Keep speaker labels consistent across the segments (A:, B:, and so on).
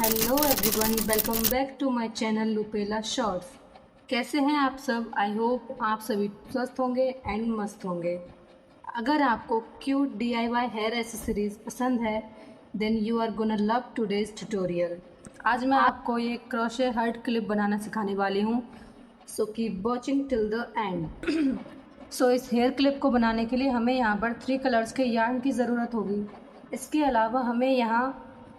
A: Hello everyone, welcome back to my channel Lupela shorts. कैसे हैं आप सब? आई होप आप सभी स्वस्थ होंगे एंड मस्त होंगे। अगर आपको क्यूट DIY हेयर एसेसरीज पसंद है then you are gonna love today's tutorial. आज मैं आपको ये क्रोशे हर्ट क्लिप बनाना सिखाने वाली हूँ, so keep watching till the end. So इस हेयर क्लिप को बनाने के लिए हमें यहाँ पर 3 कलर्स के यार्न की ज़रूरत होगी। इसके अलावा हमें यहाँ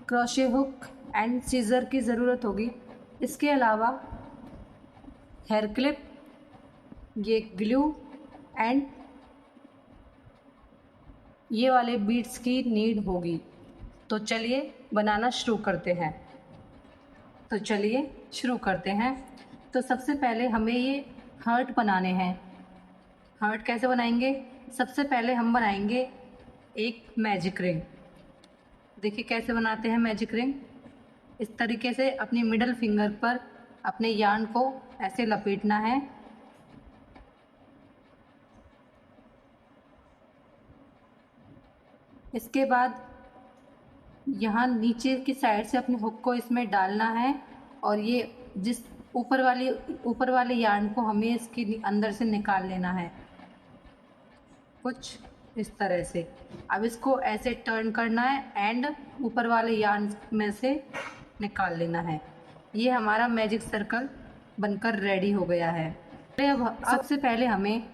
A: क्रोशे हुक एंड सीज़र की ज़रूरत होगी। इसके अलावा हेयर क्लिप, ये ग्लू एंड ये वाले बीड्स की नीड होगी। तो चलिए बनाना शुरू करते हैं। तो सबसे पहले हमें ये हर्ट बनाने हैं। हर्ट कैसे बनाएंगे? सबसे पहले हम बनाएंगे एक मैजिक रिंग। देखिए कैसे बनाते हैं मैजिक रिंग। इस तरीके से अपनी मिडल फिंगर पर अपने यार्न को ऐसे लपेटना है। इसके बाद यहाँ नीचे की साइड से अपने हुक को इसमें डालना है और ये जिस ऊपर वाले यार्न को हमें इसके अंदर से निकाल लेना है, कुछ इस तरह से। अब इसको ऐसे टर्न करना है एंड ऊपर वाले यार्न में से निकाल लेना है। ये हमारा मैजिक सर्कल बनकर रेडी हो गया है। अब सबसे पहले हमें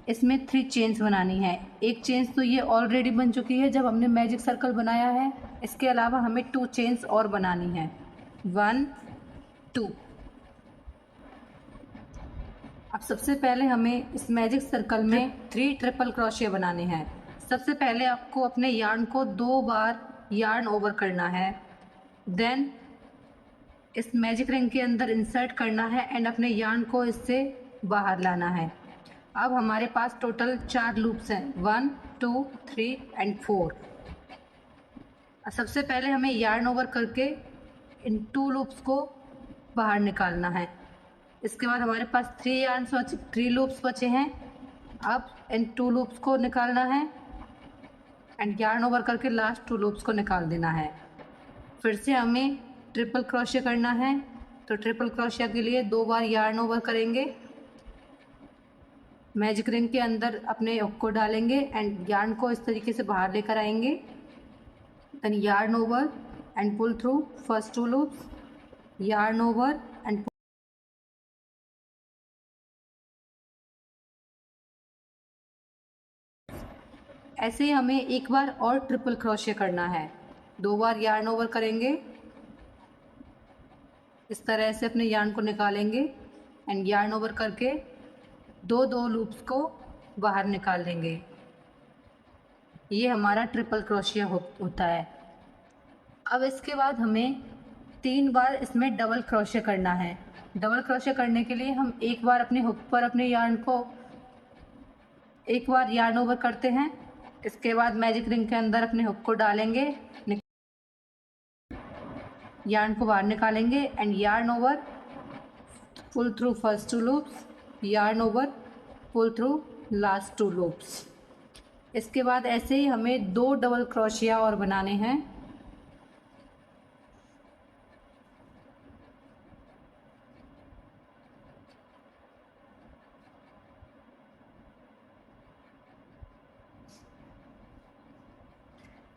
A: इसमें 3 चेन्स बनानी है। एक चेन्स तो ये ऑलरेडी बन चुकी है जब हमने मैजिक सर्कल बनाया है। इसके अलावा हमें 2 चेन्स और बनानी है, 1 2। अब सबसे पहले हमें इस मैजिक सर्कल में 3 ट्रिपल क्रोशिया बनाने हैं। सबसे पहले आपको अपने यार्न को 2 बार यार्न ओवर करना है, देन इस मैजिक रिंग के अंदर इंसर्ट करना है एंड अपने यार्न को इससे बाहर लाना है। अब हमारे पास टोटल 4 लूप्स हैं, 1 2 3 एंड 4। सबसे पहले हमें यार्न ओवर करके इन 2 लूप्स को बाहर निकालना है। इसके बाद हमारे पास 3 लूप्स बचे हैं। अब इन 2 लूप्स को निकालना है एंड यार्न ओवर करके लास्ट 2 लूप्स को निकाल देना है। फिर से हमें ट्रिपल क्रोशिया करना है। तो ट्रिपल क्रोशिया के लिए 2 बार यार्न ओवर करेंगे, मैजिक रिंग के अंदर अपने हुक को डालेंगे एंड यार्न को इस तरीके से बाहर लेकर आएंगे, then yarn over and pull through first 2 loops, yarn over and ऐसे ही हमें एक बार और ट्रिपल क्रोशिया करना है। 2 बार यार्न ओवर करेंगे, इस तरह से अपने यार्न को निकालेंगे एंड यार्न ओवर करके 2 लूप्स को बाहर निकाल लेंगे। ये हमारा ट्रिपल क्रोशिया होता है। अब इसके बाद हमें 3 बार इसमें डबल क्रोशिया करना है। डबल क्रोशिया करने के लिए हम एक बार अपने हुक पर अपने यार्न को एक बार यार्न ओवर करते हैं। इसके बाद मैजिक रिंग के अंदर अपने हुक को डालेंगे, यार्न को बाहर निकालेंगे and yarn over pull through first 2 loops, yarn over pull through last 2 loops. इसके बाद ऐसे ही हमें 2 डबल क्रोशिया और बनाने हैं।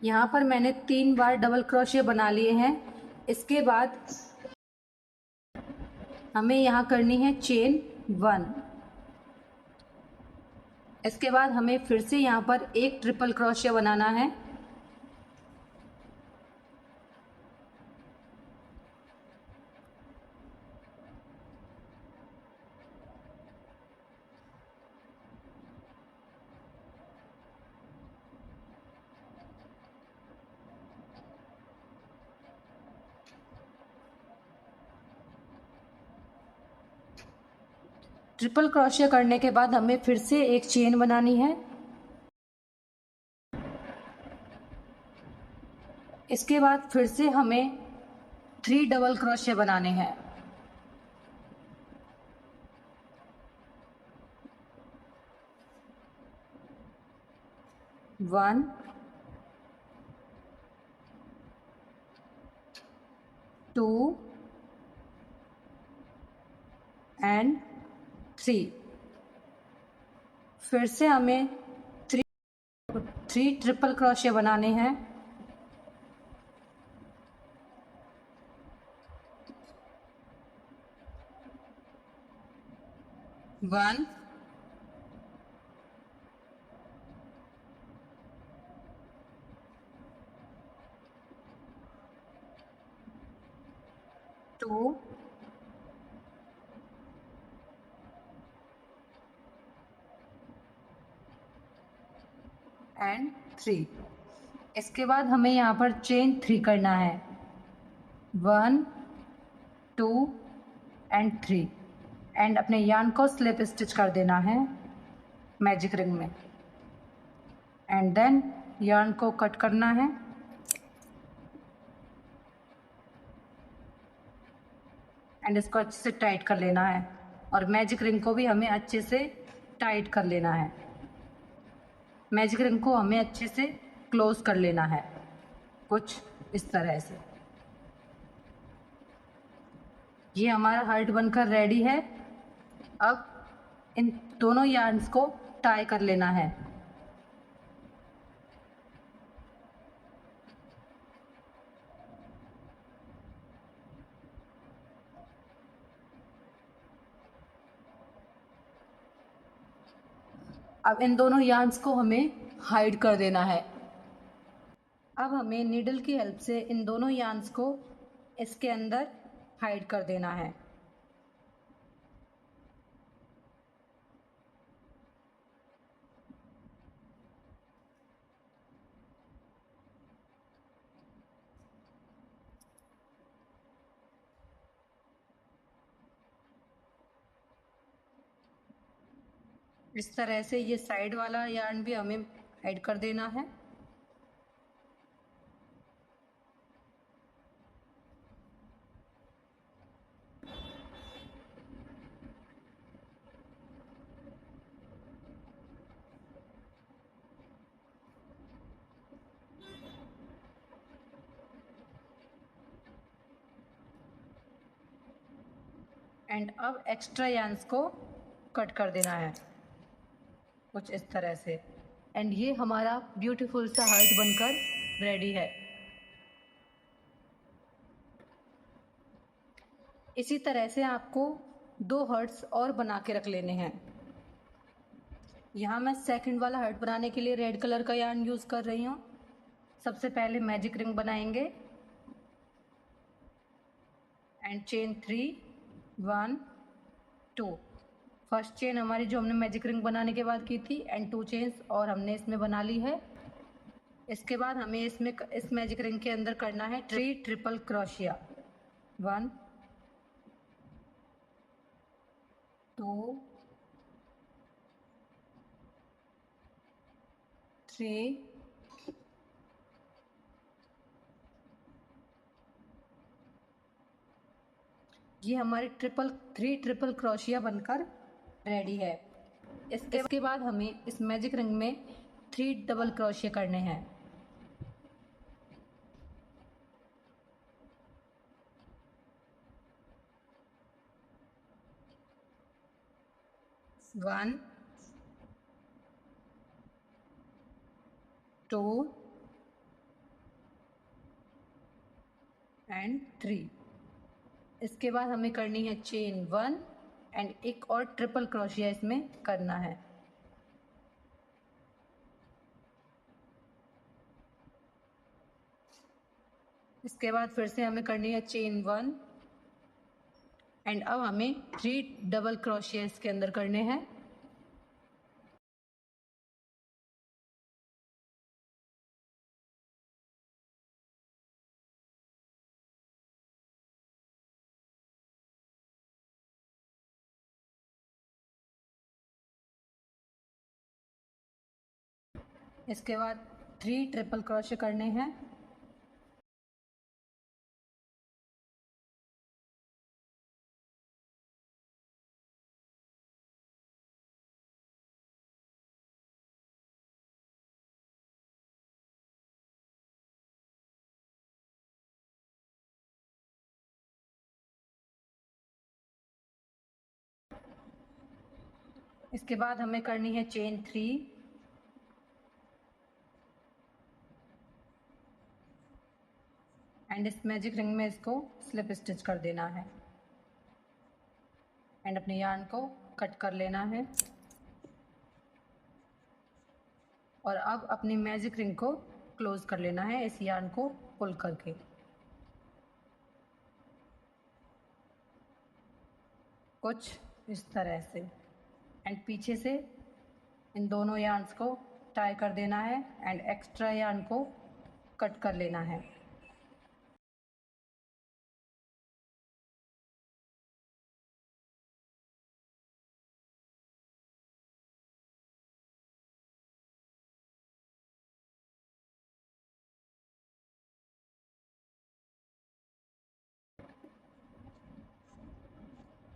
A: यहाँ पर मैंने 3 बार डबल क्रोशिया बना लिए हैं। इसके बाद हमें यहाँ करनी है चेन 1। इसके बाद हमें फिर से यहाँ पर एक ट्रिपल क्रोशिया बनाना है। ट्रिपल क्रोशिया करने के बाद हमें फिर से एक चेन बनानी है। इसके बाद फिर से हमें 3 डबल क्रोशिया बनाने हैं। One, 2 and 3। फिर से हमें थ्री ट्रिपल क्रोशे बनाने हैं। 1 2 एंड 3। इसके बाद हमें यहाँ पर चेन 3 करना है। 1 2 एंड 3 एंड अपने यार्न को स्लिप स्टिच कर देना है मैजिक रिंग में एंड देन यार्न को कट करना है एंड इसको अच्छे से टाइट कर लेना है और मैजिक रिंग को भी हमें अच्छे से टाइट कर लेना है। मैजिक रिंग को हमें अच्छे से क्लोज कर लेना है कुछ इस तरह से। ये हमारा हार्ट बनकर रेडी है। अब इन दोनों यार्न्स को टाई कर लेना है। अब इन दोनों यार्न्स को हमें हाइड कर देना है। अब हमें नीडल की हेल्प से इन दोनों यार्न्स को इसके अंदर हाइड कर देना है। इस तरह से ये साइड वाला यार्न भी हमें ऐड कर देना है। एंड अब एक्स्ट्रा यार्न्स को कट कर देना है कुछ इस तरह से एंड ये हमारा ब्यूटीफुल सा हार्ट बनकर रेडी है। इसी तरह से आपको 2 हार्ट्स और बना के रख लेने हैं। यहाँ मैं सेकंड वाला हार्ट बनाने के लिए रेड कलर का यार्न यूज़ कर रही हूँ। सबसे पहले मैजिक रिंग बनाएंगे एंड चेन 3 1 2। फर्स्ट चेन हमारी जो हमने मैजिक रिंग बनाने के बाद की थी एंड 2 चेन्स और हमने इसमें बना ली है। इसके बाद हमें इसमें इस मैजिक रिंग के अंदर करना है 3 ट्रिपल क्रोशिया। 1 2 3 ये हमारी 3 ट्रिपल क्रोशिया बनकर रेडी है। इसके बाद हमें इस मैजिक रिंग में 3 डबल क्रोशिया करने हैं। 1 2 एंड 3। इसके बाद हमें करनी है चेन 1 एंड एक और ट्रिपल क्रोशिया इसमें करना है। इसके बाद फिर से हमें करनी है चेन 1 एंड अब हमें 3 डबल क्रोशिया इसके अंदर करने हैं। इसके बाद 3 ट्रिपल क्रोशिया करने हैं। इसके बाद हमें करनी है चेन 3, एंड इस मैजिक रिंग में इसको स्लिप स्टिच कर देना है एंड अपने यार्न को कट कर लेना है। और अब अपनी मैजिक रिंग को क्लोज कर लेना है इस यार्न को पुल करके। कुछ इस तरह से, एंड पीछे से इन दोनों यार्न्स को टाई कर देना है एंड एक्स्ट्रा यार्न को कट कर लेना है।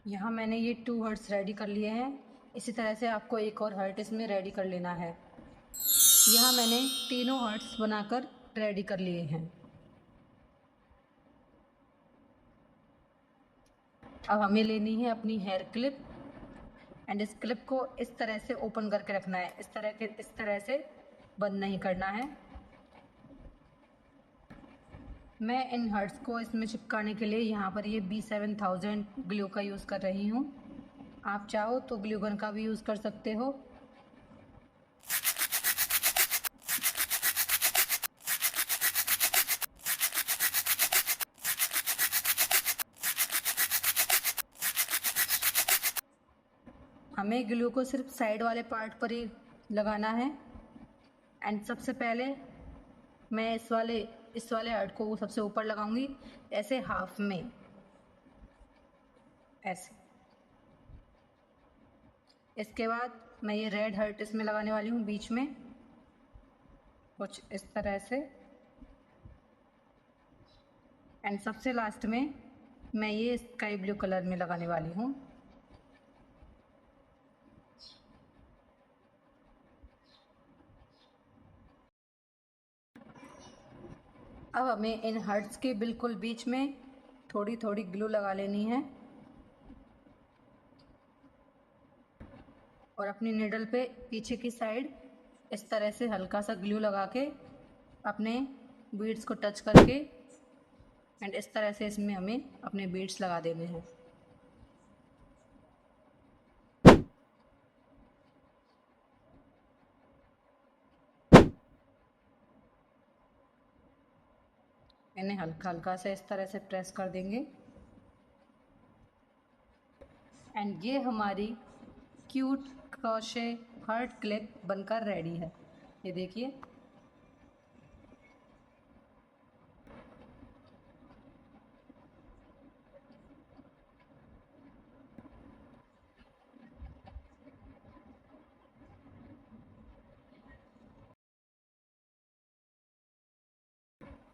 A: यहाँ मैंने ये 2 हर्ट्स रेडी कर लिए हैं। इसी तरह से आपको एक और हर्ट इसमें रेडी कर लेना है। यहाँ मैंने तीनों हर्ट्स बनाकर रेडी कर लिए हैं। अब हमें लेनी है अपनी हेयर क्लिप एंड इस क्लिप को इस तरह से ओपन करके रखना है। इस तरह से बंद नहीं करना है। मैं इन हर्ट्स को इसमें चिपकाने के लिए यहाँ पर ये B7000 ग्लू का यूज़ कर रही हूँ। आप चाहो तो ग्लू गन का भी यूज़ कर सकते हो। हमें ग्लू को सिर्फ साइड वाले पार्ट पर ही लगाना है। एंड सबसे पहले मैं इस वाले हर्ट को सबसे ऊपर लगाऊंगी, ऐसे हाफ में, ऐसे। इसके बाद मैं ये रेड हर्ट इसमें लगाने वाली हूँ बीच में, कुछ इस तरह से। एंड सबसे लास्ट में मैं ये स्काई ब्लू कलर में लगाने वाली हूँ। अब हमें इन हर्ट्स के बिल्कुल बीच में थोड़ी थोड़ी ग्लू लगा लेनी है और अपनी निडल पे पीछे की साइड इस तरह से हल्का सा ग्लू लगा के अपने बीड्स को टच करके एंड इस तरह से इसमें हमें अपने बीड्स लगा देने हैं। इन्हें हल्का हल्का से इस तरह से प्रेस कर देंगे एंड ये हमारी क्यूट क्रोशे हर्ट क्लिप बनकर रेडी है। ये देखिए।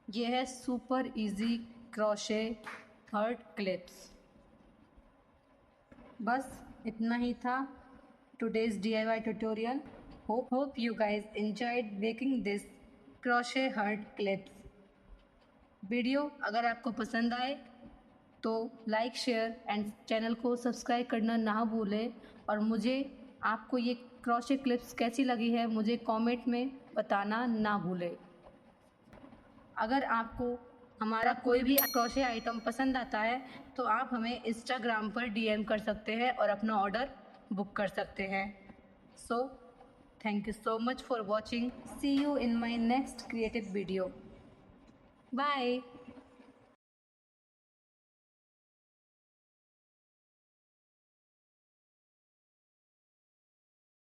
A: ये है super easy crochet heart clips. बस इतना ही था today's DIY tutorial. Hope you guys enjoyed making this crochet heart clips. Video अगर आपको पसंद आए तो लाइक शेयर एंड चैनल को सब्सक्राइब करना ना भूलें। और मुझे आपको ये क्रोशे क्लिप्स कैसी लगी है मुझे कमेंट में बताना ना भूलें। अगर आपको हमारा कोई भी क्रोशे आइटम पसंद आता है तो आप हमें इंस्टाग्राम पर DM कर सकते हैं और अपना ऑर्डर बुक कर सकते हैं। So thank you so much for watching. See you in my next creative video. Bye.